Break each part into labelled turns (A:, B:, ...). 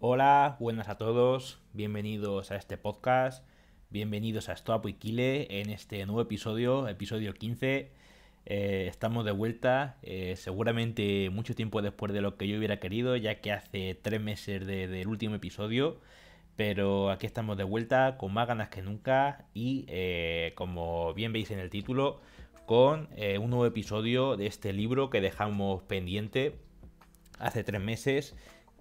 A: Hola, buenas a todos, bienvenidos a este podcast, bienvenidos a Stop Wikile en este nuevo episodio, episodio 15. Estamos de vuelta, seguramente mucho tiempo después de lo que yo hubiera querido, ya que hace 3 meses del último episodio, pero aquí estamos de vuelta con más ganas que nunca y como bien veis en el título, con un nuevo episodio de este libro que dejamos pendiente hace 3 meses,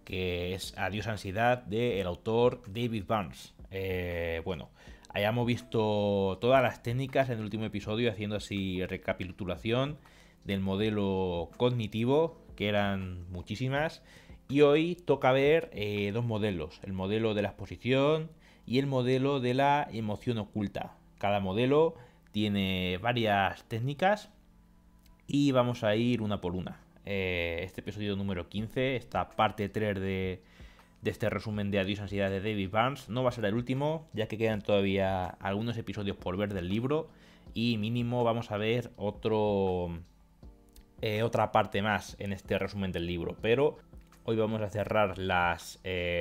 A: que es Adiós Ansiedad, del autor David Barnes. Bueno, hayamos visto todas las técnicas en el último episodio, haciendo así recapitulación del modelo cognitivo, que eran muchísimas. Y hoy toca ver dos modelos, el modelo de la exposición y el modelo de la emoción oculta. Cada modelo tiene varias técnicas y vamos a ir una por una. Este episodio número 15, esta parte 3 de este resumen de Adiós Ansiedad de David Barnes, no va a ser el último, ya que quedan todavía algunos episodios por ver del libro y mínimo vamos a ver otra parte más en este resumen del libro. Pero hoy vamos a cerrar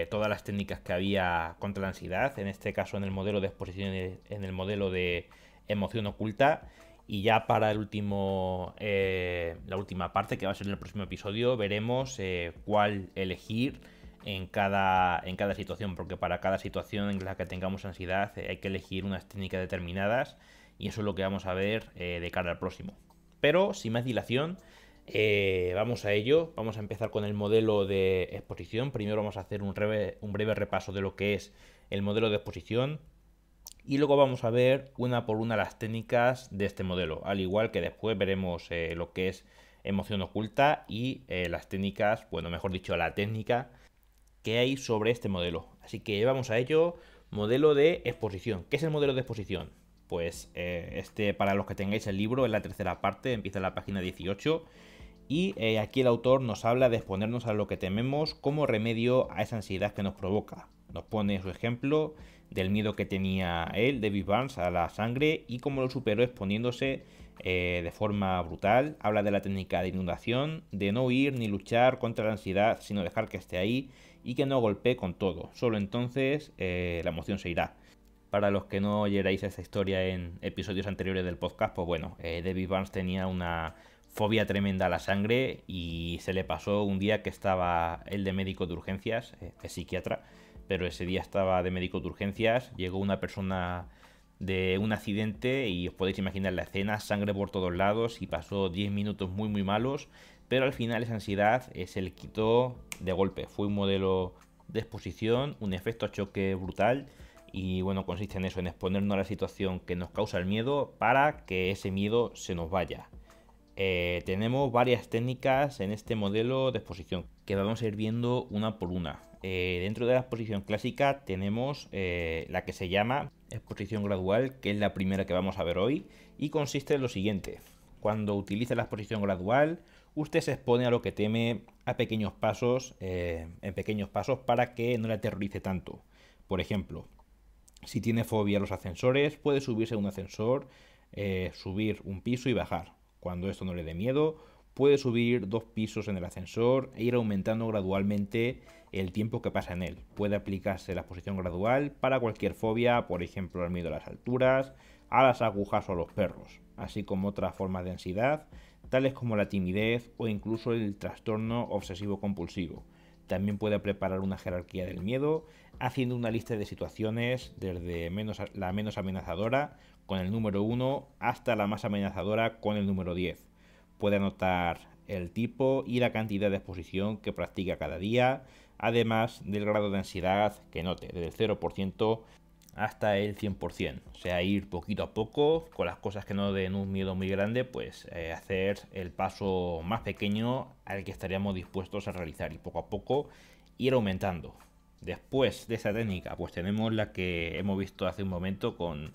A: todas las técnicas que había contra la ansiedad, en este caso en el modelo de exposición, en el modelo de emoción oculta. Y ya para la última parte, que va a ser el próximo episodio, veremos cuál elegir en cada situación, porque para cada situación en la que tengamos ansiedad hay que elegir unas técnicas determinadas y eso es lo que vamos a ver de cara al próximo. Pero sin más dilación, vamos a ello. Vamos a empezar con el modelo de exposición. Primero vamos a hacer un breve repaso de lo que es el modelo de exposición y luego vamos a ver una por una las técnicas de este modelo, al igual que después veremos lo que es emoción oculta y las técnicas, bueno, mejor dicho, la técnica que hay sobre este modelo. Así que vamos a ello. Modelo de exposición. ¿Qué es el modelo de exposición? Pues para los que tengáis el libro, es la tercera parte, empieza en la página 18. Y aquí el autor nos habla de exponernos a lo que tememos como remedio a esa ansiedad que nos provoca. Nos pone su ejemplo del miedo que tenía él, David Barnes, a la sangre y cómo lo superó exponiéndose de forma brutal. Habla de la técnica de inundación, de no huir ni luchar contra la ansiedad, sino dejar que esté ahí y que no golpee con todo. Solo entonces la emoción se irá. Para los que no oyerais esta historia en episodios anteriores del podcast, pues bueno, David Barnes tenía una fobia tremenda a la sangre y se le pasó un día que estaba él de médico de urgencias, es psiquiatra, pero ese día estaba de médico de urgencias, llegó una persona de un accidente y os podéis imaginar la escena, sangre por todos lados y pasó 10 minutos muy muy malos, pero al final esa ansiedad se le quitó de golpe. Fue un modelo de exposición, un efecto choque brutal y bueno, consiste en eso, en exponernos a la situación que nos causa el miedo para que ese miedo se nos vaya. Tenemos varias técnicas en este modelo de exposición que vamos a ir viendo una por una. Dentro de la exposición clásica tenemos la que se llama exposición gradual, que es la primera que vamos a ver hoy, y consiste en lo siguiente. Cuando utiliza la exposición gradual, usted se expone a lo que teme a pequeños pasos, en pequeños pasos para que no le aterrorice tanto. Por ejemplo, si tiene fobia a los ascensores, puede subirse a un ascensor, subir un piso y bajar. Cuando esto no le dé miedo, puede subir 2 pisos en el ascensor e ir aumentando gradualmente el tiempo que pasa en él. Puede aplicarse la exposición gradual para cualquier fobia, por ejemplo, el miedo a las alturas, a las agujas o a los perros, así como otras formas de ansiedad, tales como la timidez o incluso el trastorno obsesivo compulsivo. También puede preparar una jerarquía del miedo, haciendo una lista de situaciones desde la menos amenazadora con el número 1 hasta la más amenazadora con el número 10. Puede anotar el tipo y la cantidad de exposición que practica cada día, además del grado de ansiedad que note, desde el 0% hasta el 100%. O sea, ir poquito a poco con las cosas que no den un miedo muy grande, pues hacer el paso más pequeño al que estaríamos dispuestos a realizar y poco a poco ir aumentando. Después de esa técnica, pues tenemos la que hemos visto hace un momento con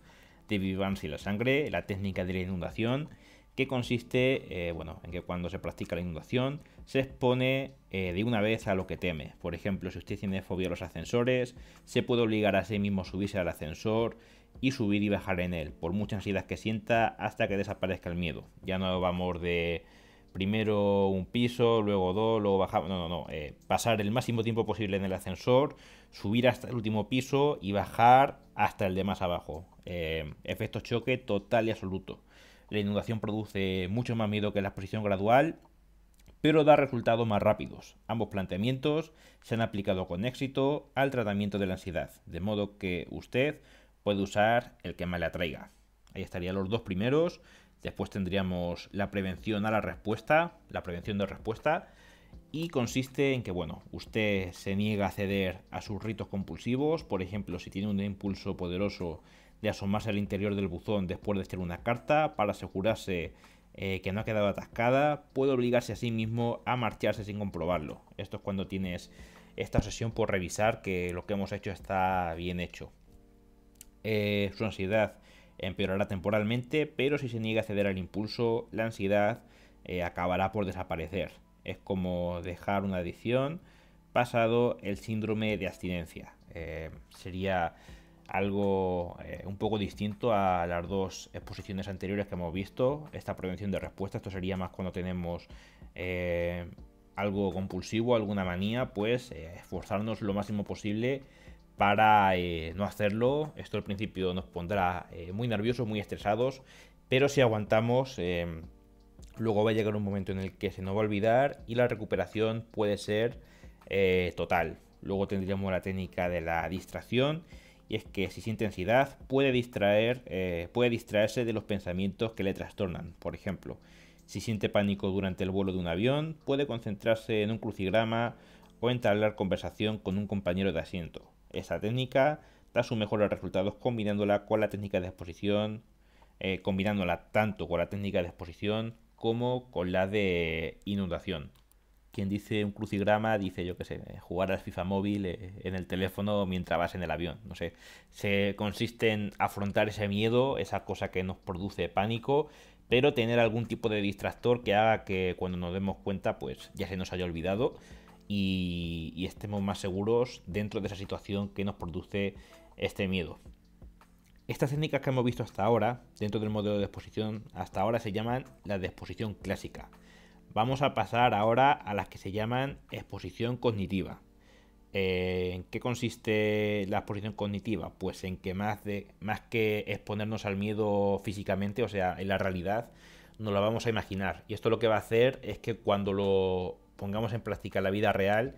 A: David Barnes y la sangre, la técnica de la inundación, que consiste en que cuando se practica la inundación se expone de una vez a lo que teme. Por ejemplo, si usted tiene fobia a los ascensores, se puede obligar a sí mismo a subirse al ascensor y subir y bajar en él, por mucha ansiedad que sienta hasta que desaparezca el miedo. Ya no vamos de primero un piso, luego dos, luego bajamos. No, no, no. Pasar el máximo tiempo posible en el ascensor, subir hasta el último piso y bajar hasta el de más abajo. Efecto choque total y absoluto. La inundación produce mucho más miedo que la exposición gradual, pero da resultados más rápidos. Ambos planteamientos se han aplicado con éxito al tratamiento de la ansiedad, de modo que usted puede usar el que más le atraiga. Ahí estarían los dos primeros. Después tendríamos la prevención a la respuesta, la prevención de respuesta, y consiste en que, bueno, usted se niega a ceder a sus ritos compulsivos. Por ejemplo, si tiene un impulso poderoso de asomarse al interior del buzón después de hacer una carta para asegurarse que no ha quedado atascada, puede obligarse a sí mismo a marcharse sin comprobarlo. Esto es cuando tienes esta obsesión por revisar que lo que hemos hecho está bien hecho. Su ansiedad empeorará temporalmente, pero si se niega a ceder al impulso, la ansiedad acabará por desaparecer. Es como dejar una adicción pasado el síndrome de abstinencia. Sería algo un poco distinto a las dos exposiciones anteriores que hemos visto. Esta prevención de respuesta, esto sería más cuando tenemos algo compulsivo, alguna manía, pues esforzarnos lo máximo posible para no hacerlo. Esto al principio nos pondrá muy nerviosos, muy estresados, pero si aguantamos, luego va a llegar un momento en el que se nos va a olvidar y la recuperación puede ser total. Luego tendríamos la técnica de la distracción, y es que si siente ansiedad puede distraerse de los pensamientos que le trastornan. Por ejemplo, si siente pánico durante el vuelo de un avión, puede concentrarse en un crucigrama o entablar conversación con un compañero de asiento. Esa técnica da sus mejores resultados combinándola con la técnica de exposición, combinándola tanto con la técnica de exposición como con la de inundación. Quien dice un crucigrama dice, yo qué sé, jugar al FIFA móvil en el teléfono mientras vas en el avión. No sé, se consiste en afrontar ese miedo, esa cosa que nos produce pánico, pero tener algún tipo de distractor que haga que cuando nos demos cuenta, pues ya se nos haya olvidado y estemos más seguros dentro de esa situación que nos produce este miedo. Estas técnicas que hemos visto hasta ahora, dentro del modelo de exposición, hasta ahora se llaman la de exposición clásica. Vamos a pasar ahora a las que se llaman exposición cognitiva. ¿En qué consiste la exposición cognitiva? Pues en que más que exponernos al miedo físicamente, o sea, en la realidad, nos lo vamos a imaginar. Y esto lo que va a hacer es que cuando lo pongamos en práctica en la vida real,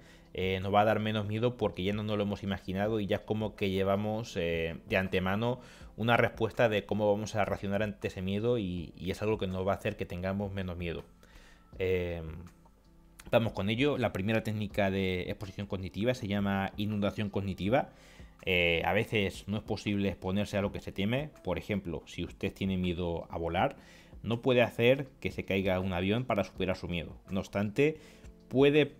A: nos va a dar menos miedo porque ya no nos lo hemos imaginado y ya es como que llevamos de antemano una respuesta de cómo vamos a reaccionar ante ese miedo y es algo que nos va a hacer que tengamos menos miedo. Eh, Vamos con ello. La primera técnica de exposición cognitiva se llama inundación cognitiva. A veces no es posible exponerse a lo que se teme. Por ejemplo, si usted tiene miedo a volar, no puede hacer que se caiga un avión para superar su miedo. No obstante, puede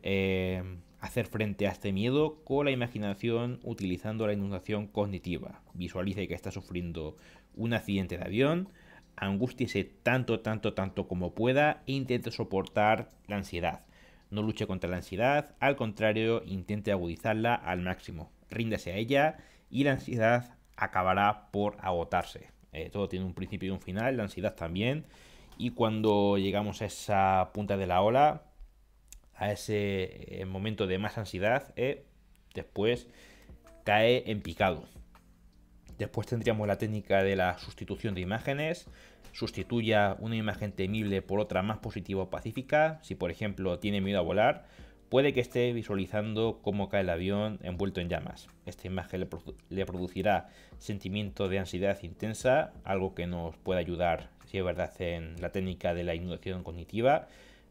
A: hacer frente a este miedo con la imaginación utilizando la inundación cognitiva. Visualice que está sufriendo un accidente de avión, angústiese tanto, tanto, tanto como pueda e intente soportar la ansiedad. No luche contra la ansiedad, al contrario, intente agudizarla al máximo. Ríndase a ella y la ansiedad acabará por agotarse. Todo tiene un principio y un final, la ansiedad también. Y cuando llegamos a esa punta de la ola, a ese momento de más ansiedad, después cae en picado. Después tendríamos la técnica de la sustitución de imágenes. Sustituya una imagen temible por otra más positiva o pacífica. Si por ejemplo tiene miedo a volar, puede que esté visualizando cómo cae el avión envuelto en llamas. Esta imagen le producirá sentimiento de ansiedad intensa, algo que nos puede ayudar, si es verdad, en la técnica de la inundación cognitiva.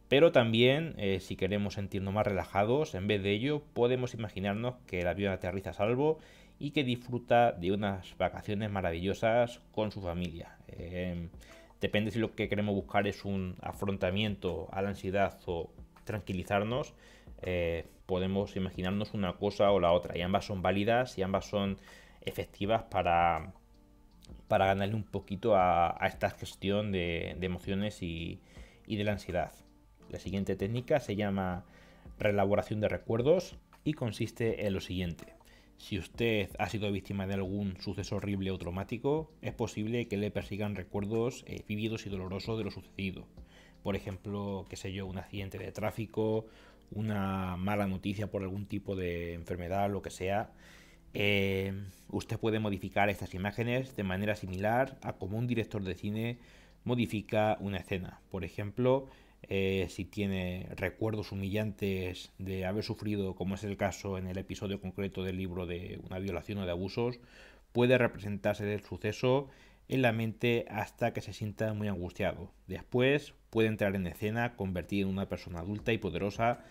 A: Pero también, si queremos sentirnos más relajados, en vez de ello, podemos imaginarnos que el avión aterriza a salvo y que disfruta de unas vacaciones maravillosas con su familia. Depende si lo que queremos buscar es un afrontamiento a la ansiedad o tranquilizarnos, podemos imaginarnos una cosa o la otra. Y ambas son válidas y ambas son efectivas para ganarle un poquito a esta gestión de emociones y de la ansiedad. La siguiente técnica se llama reelaboración de recuerdos y consiste en lo siguiente. Si usted ha sido víctima de algún suceso horrible o traumático, es posible que le persigan recuerdos vívidos y dolorosos de lo sucedido. Por ejemplo, qué sé yo, un accidente de tráfico, una mala noticia por algún tipo de enfermedad, lo que sea. eh, Usted puede modificar estas imágenes de manera similar a como un director de cine modifica una escena. Por ejemplo, si tiene recuerdos humillantes de haber sufrido, como es el caso en el episodio concreto del libro de una violación o de abusos, puede representarse el suceso en la mente hasta que se sienta muy angustiado. Después puede entrar en escena, convertir en una persona adulta y poderosa,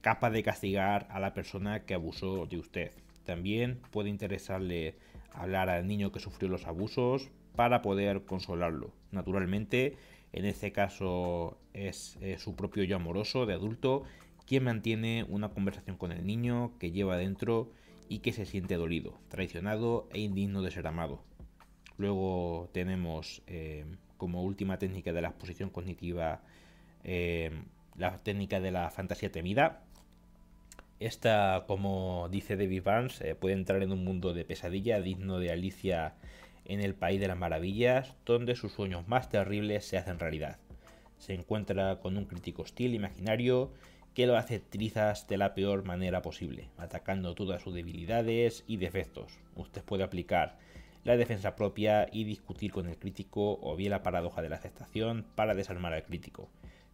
A: capaz de castigar a la persona que abusó de usted. También puede interesarle hablar al niño que sufrió los abusos para poder consolarlo. Naturalmente, en este caso es su propio yo amoroso de adulto quien mantiene una conversación con el niño que lleva dentro y que se siente dolido, traicionado e indigno de ser amado. Luego tenemos como última técnica de la exposición cognitiva eh, la técnica de la fantasía temida. Esta, como dice David Barnes, puede entrar en un mundo de pesadilla digno de Alicia en el País de las Maravillas, donde sus sueños más terribles se hacen realidad. Se encuentra con un crítico hostil imaginario que lo hace trizas de la peor manera posible, atacando todas sus debilidades y defectos. Usted puede aplicar la defensa propia y discutir con el crítico, o bien la paradoja de la aceptación para desarmar al crítico.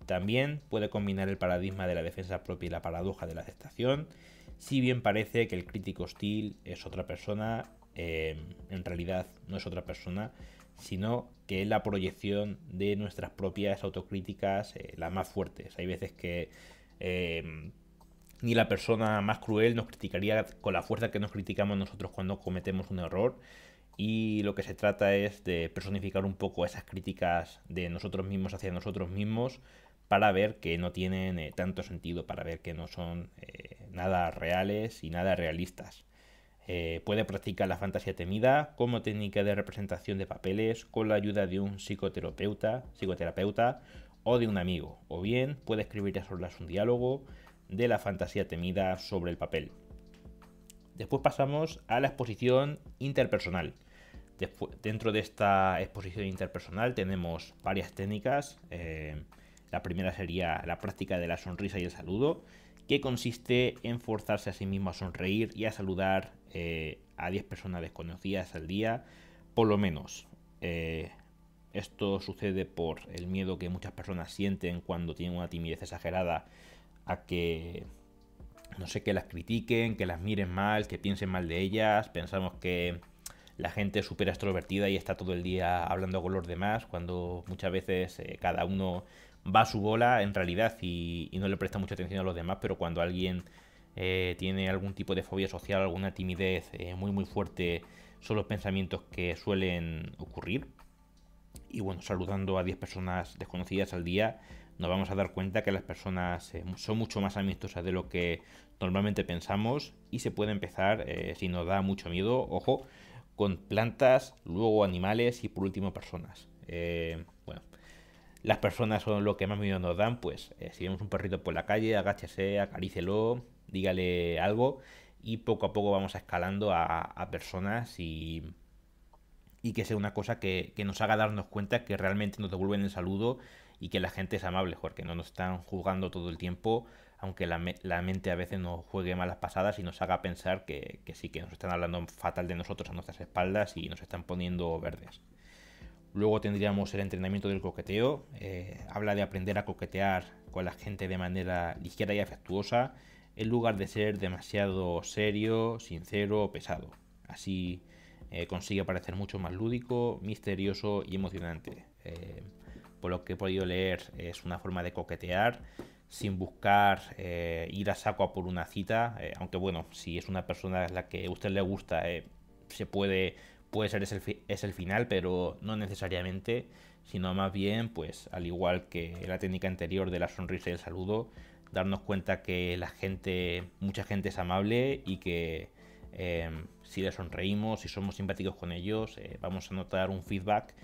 A: También puede combinar el paradigma de la defensa propia y la paradoja de la aceptación. Si bien parece que el crítico hostil es otra persona, en realidad no es otra persona, sino que es la proyección de nuestras propias autocríticas, las más fuertes. Hay veces que ni la persona más cruel nos criticaría con la fuerza que nos criticamos nosotros cuando cometemos un error, y lo que se trata es de personificar un poco esas críticas de nosotros mismos hacia nosotros mismos para ver que no tienen tanto sentido, para ver que no son nada reales y nada realistas. Puede practicar la fantasía temida como técnica de representación de papeles con la ayuda de un psicoterapeuta o de un amigo, o bien puede escribir a solas un diálogo de la fantasía temida sobre el papel. Después pasamos a la exposición interpersonal. Dentro de esta exposición interpersonal tenemos varias técnicas. La primera sería la práctica de la sonrisa y el saludo, que consiste en forzarse a sí mismo a sonreír y a saludar a 10 personas desconocidas al día, por lo menos. Esto sucede por el miedo que muchas personas sienten cuando tienen una timidez exagerada a que, no sé, que las critiquen, que las miren mal, que piensen mal de ellas. Pensamos que la gente es súper extrovertida y está todo el día hablando con los demás, cuando muchas veces cada uno va a su bola en realidad y no le presta mucha atención a los demás, pero cuando alguien tiene algún tipo de fobia social, alguna timidez muy fuerte, son los pensamientos que suelen ocurrir. Y bueno, saludando a 10 personas desconocidas al día, nos vamos a dar cuenta que las personas son mucho más amistosas de lo que normalmente pensamos, y se puede empezar, si nos da mucho miedo, ojo, con plantas, luego animales y por último personas. Bueno, las personas son lo que más miedo nos dan, pues si vemos un perrito por la calle, agáchese, acarícelo, dígale algo, y poco a poco vamos escalando a personas, y que sea una cosa que nos haga darnos cuenta que realmente nos devuelven el saludo y que la gente es amable, porque no nos están juzgando todo el tiempo, aunque la mente a veces nos juegue malas pasadas y nos haga pensar que sí, que nos están hablando fatal de nosotros a nuestras espaldas y nos están poniendo verdes. Luego tendríamos el entrenamiento del coqueteo. Habla de aprender a coquetear con la gente de manera ligera y afectuosa, en lugar de ser demasiado serio, sincero o pesado. Así consigue parecer mucho más lúdico, misterioso y emocionante. Por lo que he podido leer, es una forma de coquetear sin buscar ir a saco a por una cita, aunque bueno, si es una persona a la que a usted le gusta, se puede ser es el final, pero no necesariamente, sino más bien, pues al igual que la técnica anterior de la sonrisa y el saludo, darnos cuenta que mucha gente es amable, y que si les sonreímos, si somos simpáticos con ellos, vamos a notar un feedback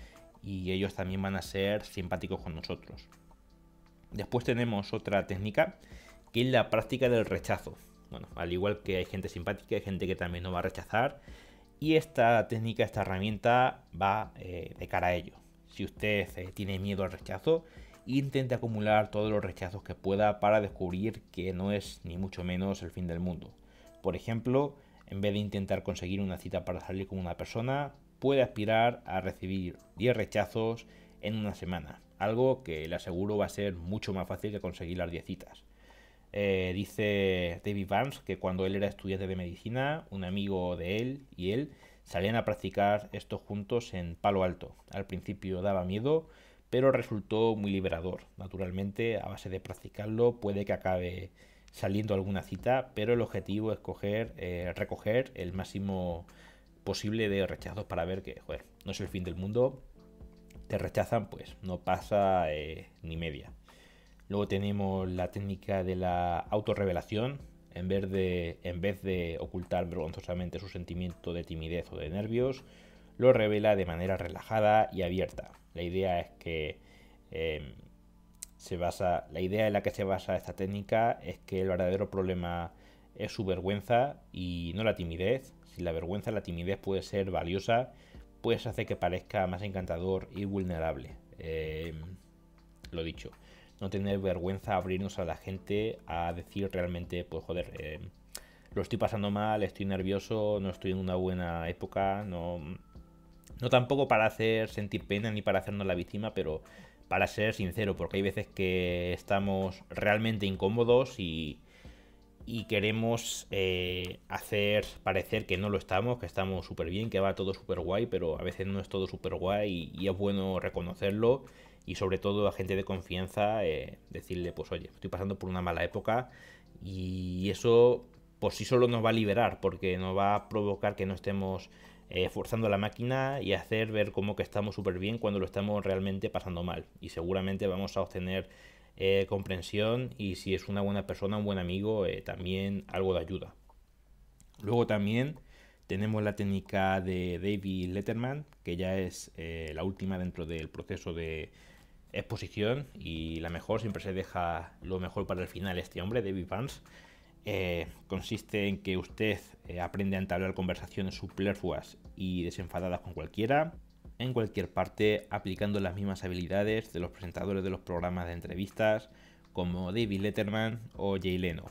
A: y ellos también van a ser simpáticos con nosotros. Después tenemos otra técnica, que es la práctica del rechazo. Bueno, al igual que hay gente simpática, hay gente que también no va a rechazar, y esta técnica, esta herramienta va de cara a ello. Si usted tiene miedo al rechazo, intente acumular todos los rechazos que pueda para descubrir que no es ni mucho menos el fin del mundo. Por ejemplo, en vez de intentar conseguir una cita para salir con una persona, puede aspirar a recibir 10 rechazos en una semana, algo que le aseguro va a ser mucho más fácil que conseguir las 10 citas. Dice David Vance que cuando él era estudiante de medicina, un amigo de él y él salían a practicar esto juntos en Palo Alto. Al principio daba miedo, pero resultó muy liberador. Naturalmente, a base de practicarlo, puede que acabe saliendo alguna cita, pero el objetivo es recoger el máximo posible de rechazos para ver que, joder, no es el fin del mundo. Te rechazan, pues no pasa ni media. Luego tenemos la técnica de la autorrevelación. En vez de ocultar vergonzosamente su sentimiento de timidez o de nervios, lo revela de manera relajada y abierta. La idea es que la idea en la que se basa esta técnica es que el verdadero problema es su vergüenza y no la timidez. Si la vergüenza, la timidez puede ser valiosa, pues hace que parezca más encantador y vulnerable. Lo dicho, no tener vergüenza, abrirnos a la gente, a decir realmente, pues joder, lo estoy pasando mal, estoy nervioso, no estoy en una buena época, no tampoco para hacer sentir pena ni para hacernos la víctima, pero para ser sincero, porque hay veces que estamos realmente incómodos y queremos hacer parecer que no lo estamos, que estamos súper bien, que va todo súper guay, pero a veces no es todo súper guay y es bueno reconocerlo y sobre todo a gente de confianza decirle, pues oye, estoy pasando por una mala época y eso por sí solo nos va a liberar porque nos va a provocar que no estemos forzando la máquina y hacer ver como que estamos súper bien cuando lo estamos realmente pasando mal y seguramente vamos a obtener comprensión y si es una buena persona, un buen amigo, también algo de ayuda. Luego también tenemos la técnica de David Letterman, que ya es la última dentro del proceso de exposición y la mejor, siempre se deja lo mejor para el final este hombre, David Vance. Consiste en que usted aprende a entablar conversaciones superfluas y desenfadadas con cualquiera, en cualquier parte, aplicando las mismas habilidades de los presentadores de los programas de entrevistas como David Letterman o Jay Leno.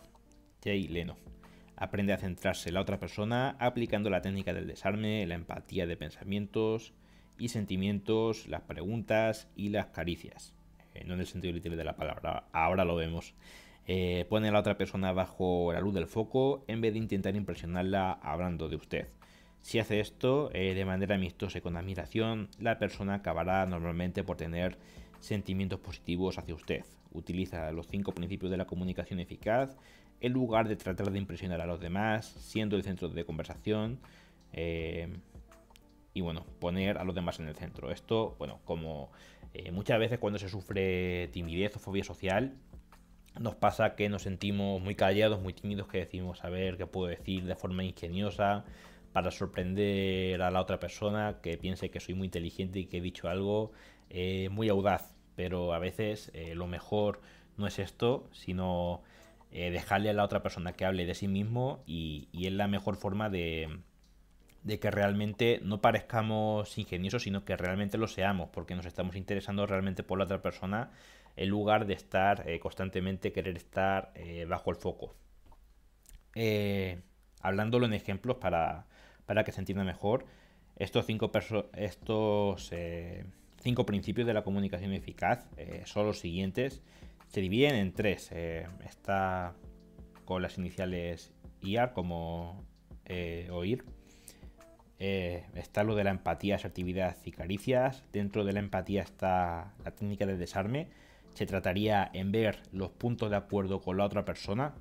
A: Aprende a centrarse en la otra persona aplicando la técnica del desarme, la empatía de pensamientos y sentimientos, las preguntas y las caricias. No en el sentido literal de la palabra, ahora lo vemos. Pone a la otra persona bajo la luz del foco en vez de intentar impresionarla hablando de usted. Si hace esto de manera amistosa y con admiración, la persona acabará normalmente por tener sentimientos positivos hacia usted. Utiliza los 5 principios de la comunicación eficaz en lugar de tratar de impresionar a los demás, siendo el centro de conversación y bueno, poner a los demás en el centro. Esto, bueno, como muchas veces cuando se sufre timidez o fobia social, nos pasa que nos sentimos muy callados, muy tímidos, que decimos a ver qué puedo decir de forma ingeniosa para sorprender a la otra persona, que piense que soy muy inteligente y que he dicho algo muy audaz. Pero a veces lo mejor no es esto, sino dejarle a la otra persona que hable de sí mismo y es la mejor forma de que realmente no parezcamos ingeniosos, sino que realmente lo seamos, porque nos estamos interesando realmente por la otra persona en lugar de estar constantemente querer estar bajo el foco. Hablándolo en ejemplos para que se entienda mejor, estos cinco principios de la comunicación eficaz son los siguientes. Se dividen en tres. Está con las iniciales IAR como oír. Está lo de la empatía, asertividad y caricias. Dentro de la empatía está la técnica de desarme. Se trataría en ver los puntos de acuerdo con la otra persona.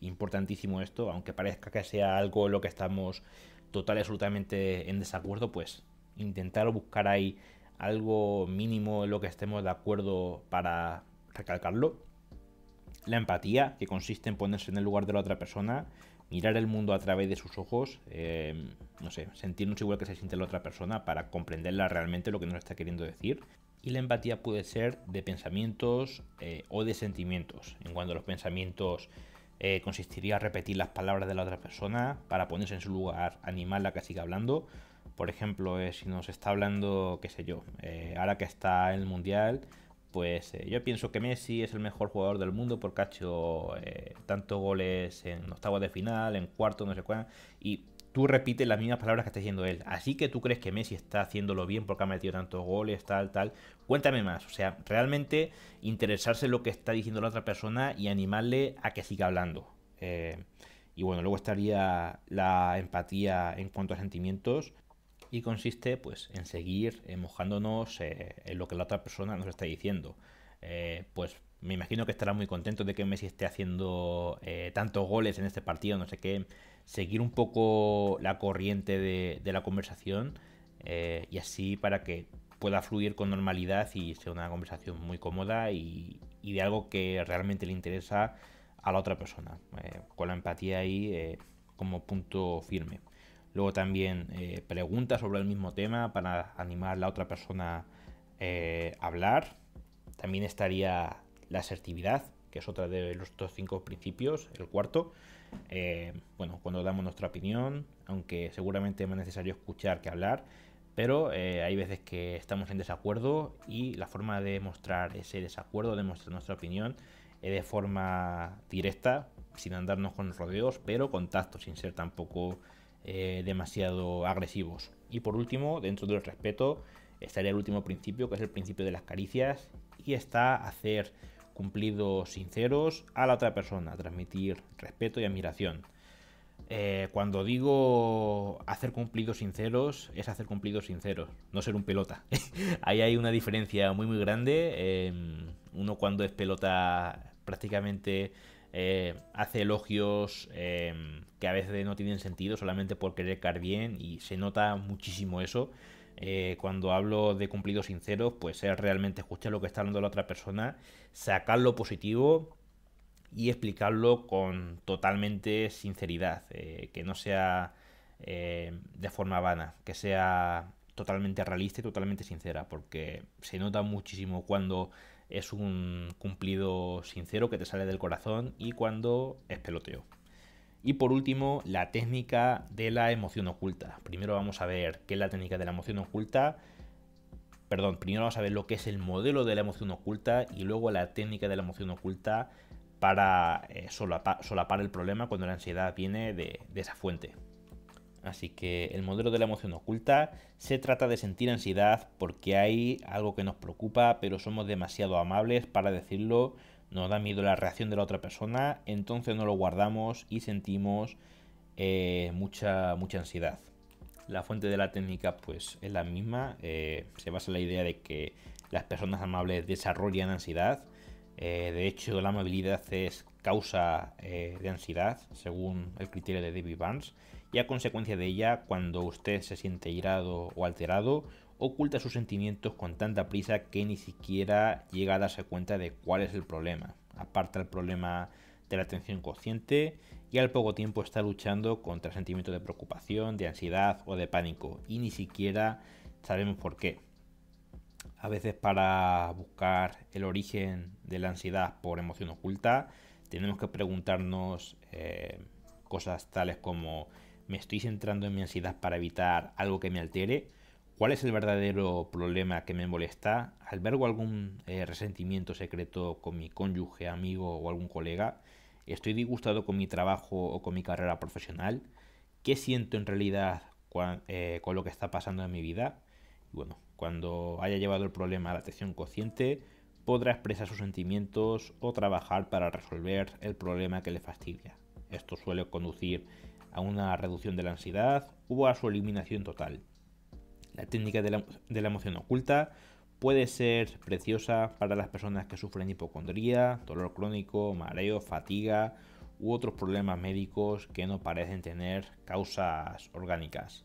A: Importantísimo esto, aunque parezca que sea algo en lo que estamos total y absolutamente en desacuerdo, pues intentar buscar ahí algo mínimo en lo que estemos de acuerdo para recalcarlo. La empatía, que consiste en ponerse en el lugar de la otra persona, mirar el mundo a través de sus ojos, no sé, sentirnos igual que se siente la otra persona para comprenderla realmente lo que nos está queriendo decir. Y la empatía puede ser de pensamientos o de sentimientos. En cuanto a los pensamientos, consistiría en repetir las palabras de la otra persona para ponerse en su lugar, animarla a que siga hablando. Por ejemplo, si nos está hablando, qué sé yo, ahora que está en el mundial, pues yo pienso que Messi es el mejor jugador del mundo porque ha hecho tantos goles en octavos de final, en cuartos, no sé cuál, y tú repites las mismas palabras que está diciendo él. Así que tú crees que Messi está haciéndolo bien porque ha metido tantos goles, tal, tal. Cuéntame más. O sea, realmente interesarse en lo que está diciendo la otra persona y animarle a que siga hablando. Y bueno, luego estaría la empatía en cuanto a sentimientos y consiste pues en seguir mojándonos en lo que la otra persona nos está diciendo. Pues me imagino que estará muy contento de que Messi esté haciendo tantos goles en este partido, no sé qué. Seguir un poco la corriente de la conversación y así para que pueda fluir con normalidad y sea una conversación muy cómoda y de algo que realmente le interesa a la otra persona, con la empatía ahí como punto firme. Luego también preguntas sobre el mismo tema para animar a la otra persona a hablar. También estaría la asertividad, que es otra de los otros 5 principios, el cuarto. Bueno, cuando damos nuestra opinión, aunque seguramente es más necesario escuchar que hablar, pero hay veces que estamos en desacuerdo y la forma de mostrar ese desacuerdo, de mostrar nuestra opinión, es de forma directa, sin andarnos con rodeos, pero con tacto, sin ser tampoco demasiado agresivos. Y por último, dentro del respeto, estaría el último principio, que es el principio de las caricias, y está hacer cumplidos sinceros a la otra persona, transmitir respeto y admiración. Cuando digo hacer cumplidos sinceros, es hacer cumplidos sinceros, no ser un pelota. Ahí hay una diferencia muy muy grande. Uno cuando es pelota prácticamente hace elogios que a veces no tienen sentido solamente por querer caer bien y se nota muchísimo eso. Cuando hablo de cumplidos sinceros, pues es realmente escuchar lo que está hablando la otra persona, sacar lo positivo y explicarlo con totalmente sinceridad, que no sea de forma vana, que sea totalmente realista y totalmente sincera, porque se nota muchísimo cuando es un cumplido sincero que te sale del corazón y cuando es peloteo. Y por último, la técnica de la emoción oculta. Primero vamos a ver qué es la técnica de la emoción oculta. Perdón, primero vamos a ver lo que es el modelo de la emoción oculta y luego la técnica de la emoción oculta para solapar el problema cuando la ansiedad viene de esa fuente. Así que el modelo de la emoción oculta se trata de sentir ansiedad porque hay algo que nos preocupa, pero somos demasiado amables para decirlo, nos da miedo la reacción de la otra persona, entonces no lo guardamos y sentimos mucha ansiedad. La fuente de la técnica pues es la misma, se basa en la idea de que las personas amables desarrollan ansiedad. De hecho, la amabilidad es causa de ansiedad, según el criterio de David Barnes, y a consecuencia de ella, cuando usted se siente irado o alterado, oculta sus sentimientos con tanta prisa que ni siquiera llega a darse cuenta de cuál es el problema. Aparta el problema de la atención consciente y al poco tiempo está luchando contra sentimientos de preocupación, de ansiedad o de pánico, y ni siquiera sabemos por qué. A veces para buscar el origen de la ansiedad por emoción oculta tenemos que preguntarnos cosas tales como ¿me estoy centrando en mi ansiedad para evitar algo que me altere? ¿Cuál es el verdadero problema que me molesta? ¿Albergo algún resentimiento secreto con mi cónyuge, amigo o algún colega? ¿Estoy disgustado con mi trabajo o con mi carrera profesional? ¿Qué siento en realidad con lo que está pasando en mi vida? Y bueno, cuando haya llevado el problema a la atención consciente, podrá expresar sus sentimientos o trabajar para resolver el problema que le fastidia. Esto suele conducir a una reducción de la ansiedad o a su eliminación total. La técnica de la emoción oculta puede ser preciosa para las personas que sufren hipocondría, dolor crónico, mareo, fatiga u otros problemas médicos que no parecen tener causas orgánicas.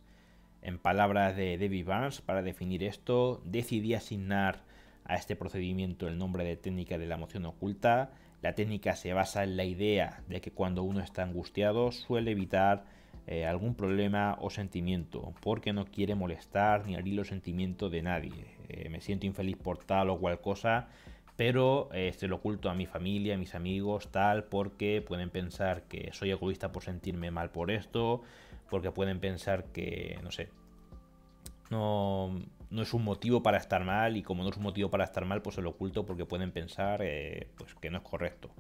A: En palabras de David Barnes, para definir esto, decidí asignar a este procedimiento el nombre de técnica de la emoción oculta. La técnica se basa en la idea de que cuando uno está angustiado suele evitar algún problema o sentimiento porque no quiere molestar ni herir los sentimientos de nadie. Me siento infeliz por tal o cual cosa, pero se lo oculto a mi familia, a mis amigos, tal, porque pueden pensar que soy egoísta por sentirme mal por esto, porque pueden pensar que, no sé, no no es un motivo para estar mal, y como no es un motivo para estar mal, pues se lo oculto porque pueden pensar pues que no es correcto.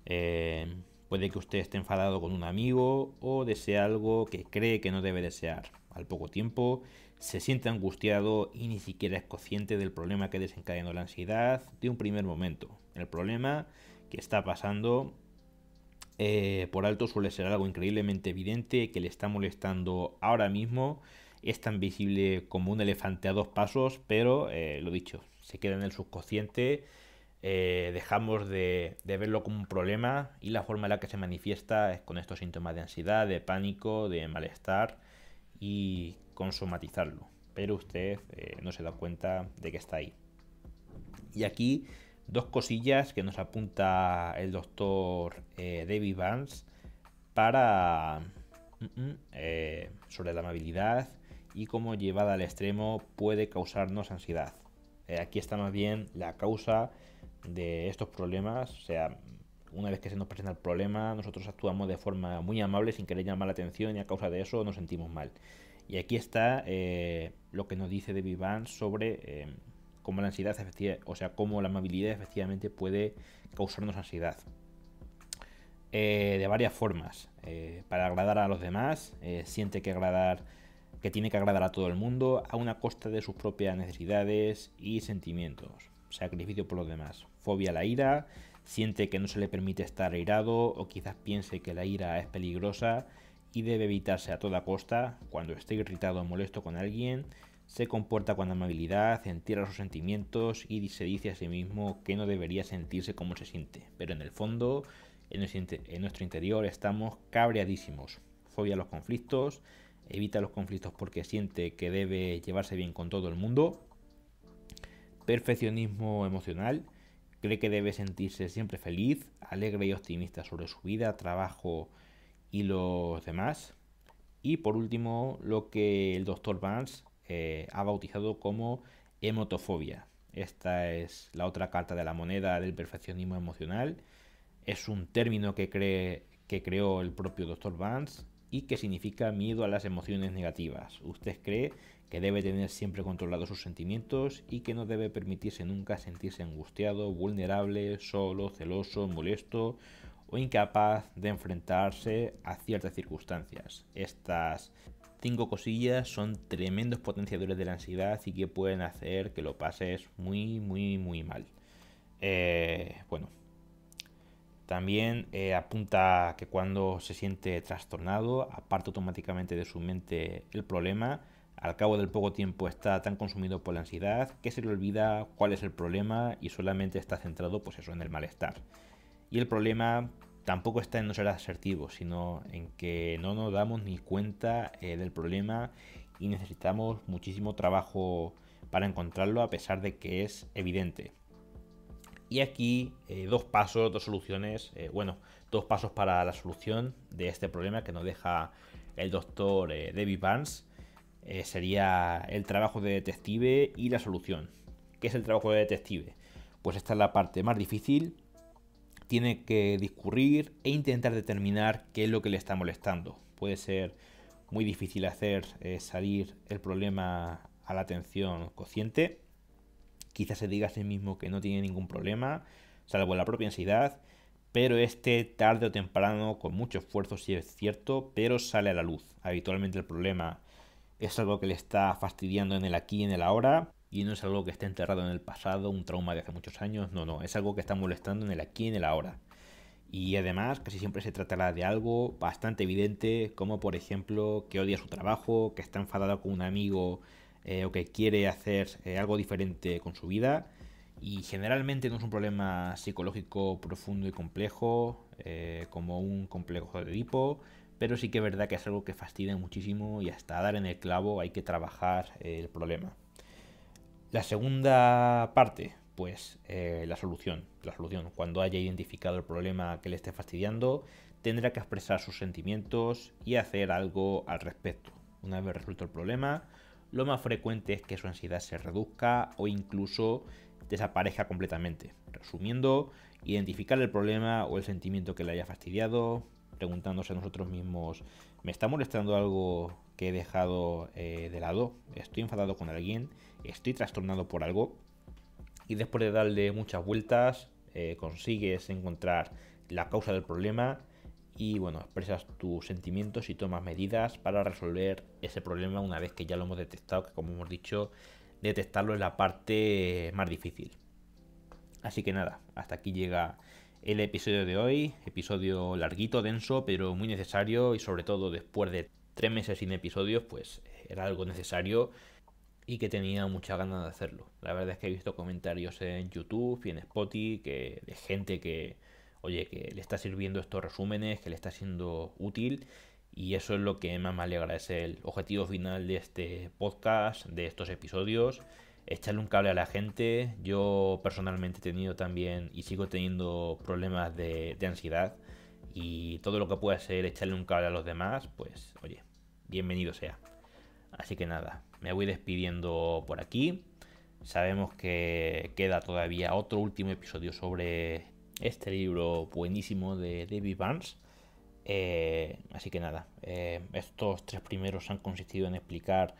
A: Eh, Puede que usted esté enfadado con un amigo o desee algo que cree que no debe desear. Al poco tiempo se siente angustiado y ni siquiera es consciente del problema que desencadenó la ansiedad de un primer momento. El problema que está pasando por alto suele ser algo increíblemente evidente que le está molestando ahora mismo. Es tan visible como un elefante a dos pasos, pero lo dicho, se queda en el subconsciente. Dejamos de verlo como un problema, y la forma en la que se manifiesta es con estos síntomas de ansiedad, de pánico, de malestar, y con somatizarlo. Pero usted no se da cuenta de que está ahí. Y aquí dos cosillas que nos apunta el doctor David Barnes para sobre la amabilidad y cómo llevada al extremo puede causarnos ansiedad. Aquí está más bien la causa de estos problemas. O sea, una vez que se nos presenta el problema, nosotros actuamos de forma muy amable sin querer llamar la atención, y a causa de eso nos sentimos mal. Y aquí está lo que nos dice David Barnes sobre cómo la ansiedad, o sea, cómo la amabilidad efectivamente puede causarnos ansiedad. De varias formas. Para agradar a los demás, siente que tiene que agradar a todo el mundo a una costa de sus propias necesidades y sentimientos. Sacrificio por los demás. Fobia a la ira, siente que no se le permite estar airado, o quizás piense que la ira es peligrosa y debe evitarse a toda costa. Cuando esté irritado o molesto con alguien, se comporta con amabilidad, entierra sus sentimientos y se dice a sí mismo que no debería sentirse como se siente, pero en el fondo, en nuestro interior estamos cabreadísimos. Fobia a los conflictos, evita los conflictos porque siente que debe llevarse bien con todo el mundo. Perfeccionismo emocional, cree que debe sentirse siempre feliz, alegre y optimista sobre su vida, trabajo y los demás. Y por último, lo que el Dr. Barnes ha bautizado como emotofobia. Esta es la otra carta de la moneda del perfeccionismo emocional. Es un término que creó el propio Dr. Barnes y que significa miedo a las emociones negativas. Usted cree que debe tener siempre controlados sus sentimientos y que no debe permitirse nunca sentirse angustiado, vulnerable, solo, celoso, molesto o incapaz de enfrentarse a ciertas circunstancias. Estas 5 cosillas son tremendos potenciadores de la ansiedad y que pueden hacer que lo pases muy, muy, muy mal. Bueno, también apunta que cuando se siente trastornado, aparta automáticamente de su mente el problema. Al cabo del poco tiempo está tan consumido por la ansiedad que se le olvida cuál es el problema y solamente está centrado, pues eso, en el malestar. Y el problema tampoco está en no ser asertivo, sino en que no nos damos ni cuenta del problema y necesitamos muchísimo trabajo para encontrarlo, a pesar de que es evidente. Y aquí dos soluciones, dos pasos para la solución de este problema que nos deja el doctor David Barnes. Sería el trabajo de detective y la solución. ¿Qué es el trabajo de detective? Pues esta es la parte más difícil. Tiene que discurrir e intentar determinar qué es lo que le está molestando. Puede ser muy difícil hacer salir el problema a la atención consciente. Quizás se diga a sí mismo que no tiene ningún problema, salvo la propia ansiedad, pero este tarde o temprano, con mucho esfuerzo, sí es cierto, pero sale a la luz. Habitualmente el problema es algo que le está fastidiando en el aquí y en el ahora, y no es algo que esté enterrado en el pasado, un trauma de hace muchos años, no, es algo que está molestando en el aquí y en el ahora. Y además casi siempre se tratará de algo bastante evidente, como por ejemplo que odia su trabajo, que está enfadado con un amigo o que quiere hacer algo diferente con su vida. Y generalmente no es un problema psicológico profundo y complejo, como un complejo de Edipo, pero sí que es verdad que es algo que fastidia muchísimo y hasta dar en el clavo hay que trabajar el problema. La segunda parte, pues la solución. La solución, cuando haya identificado el problema que le esté fastidiando, tendrá que expresar sus sentimientos y hacer algo al respecto. Una vez resuelto el problema, lo más frecuente es que su ansiedad se reduzca o incluso desaparezca completamente. Resumiendo, identificar el problema o el sentimiento que le haya fastidiado, preguntándose a nosotros mismos, ¿me está molestando algo que he dejado de lado. Estoy enfadado con alguien, estoy trastornado por algo y después de darle muchas vueltas consigues encontrar la causa del problema y bueno, expresas tus sentimientos y tomas medidas para resolver ese problema una vez que ya lo hemos detectado, que como hemos dicho, detectarlo es la parte más difícil. Así que nada, hasta aquí llega el episodio de hoy, episodio larguito, denso, pero muy necesario y sobre todo después de 3 meses sin episodios, pues era algo necesario y que tenía mucha ganas de hacerlo. La verdad es que he visto comentarios en YouTube y en Spotify de gente que, oye, que le está sirviendo estos resúmenes, que le está siendo útil y eso es lo que más me alegra, es el objetivo final de este podcast, de estos episodios, echarle un cable a la gente. Yo personalmente he tenido también y sigo teniendo problemas de ansiedad y todo lo que pueda ser echarle un cable a los demás, pues oye, bienvenido sea. Así que nada, me voy despidiendo por aquí. Sabemos que queda todavía otro último episodio sobre este libro buenísimo de David Barnes. Así que nada, estos 3 primeros han consistido en explicar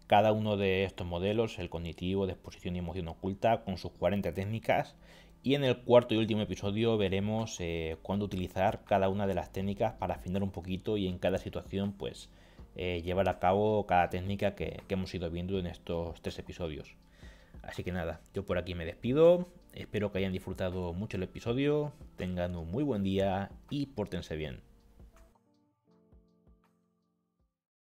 A: cada uno de estos modelos, el cognitivo, de exposición y emoción oculta, con sus 40 técnicas. Y en el cuarto y último episodio veremos cuándo utilizar cada una de las técnicas para afinar un poquito y en cada situación pues llevar a cabo cada técnica que hemos ido viendo en estos 3 episodios. Así que nada, yo por aquí me despido, espero que hayan disfrutado mucho el episodio, tengan un muy buen día y pórtense bien.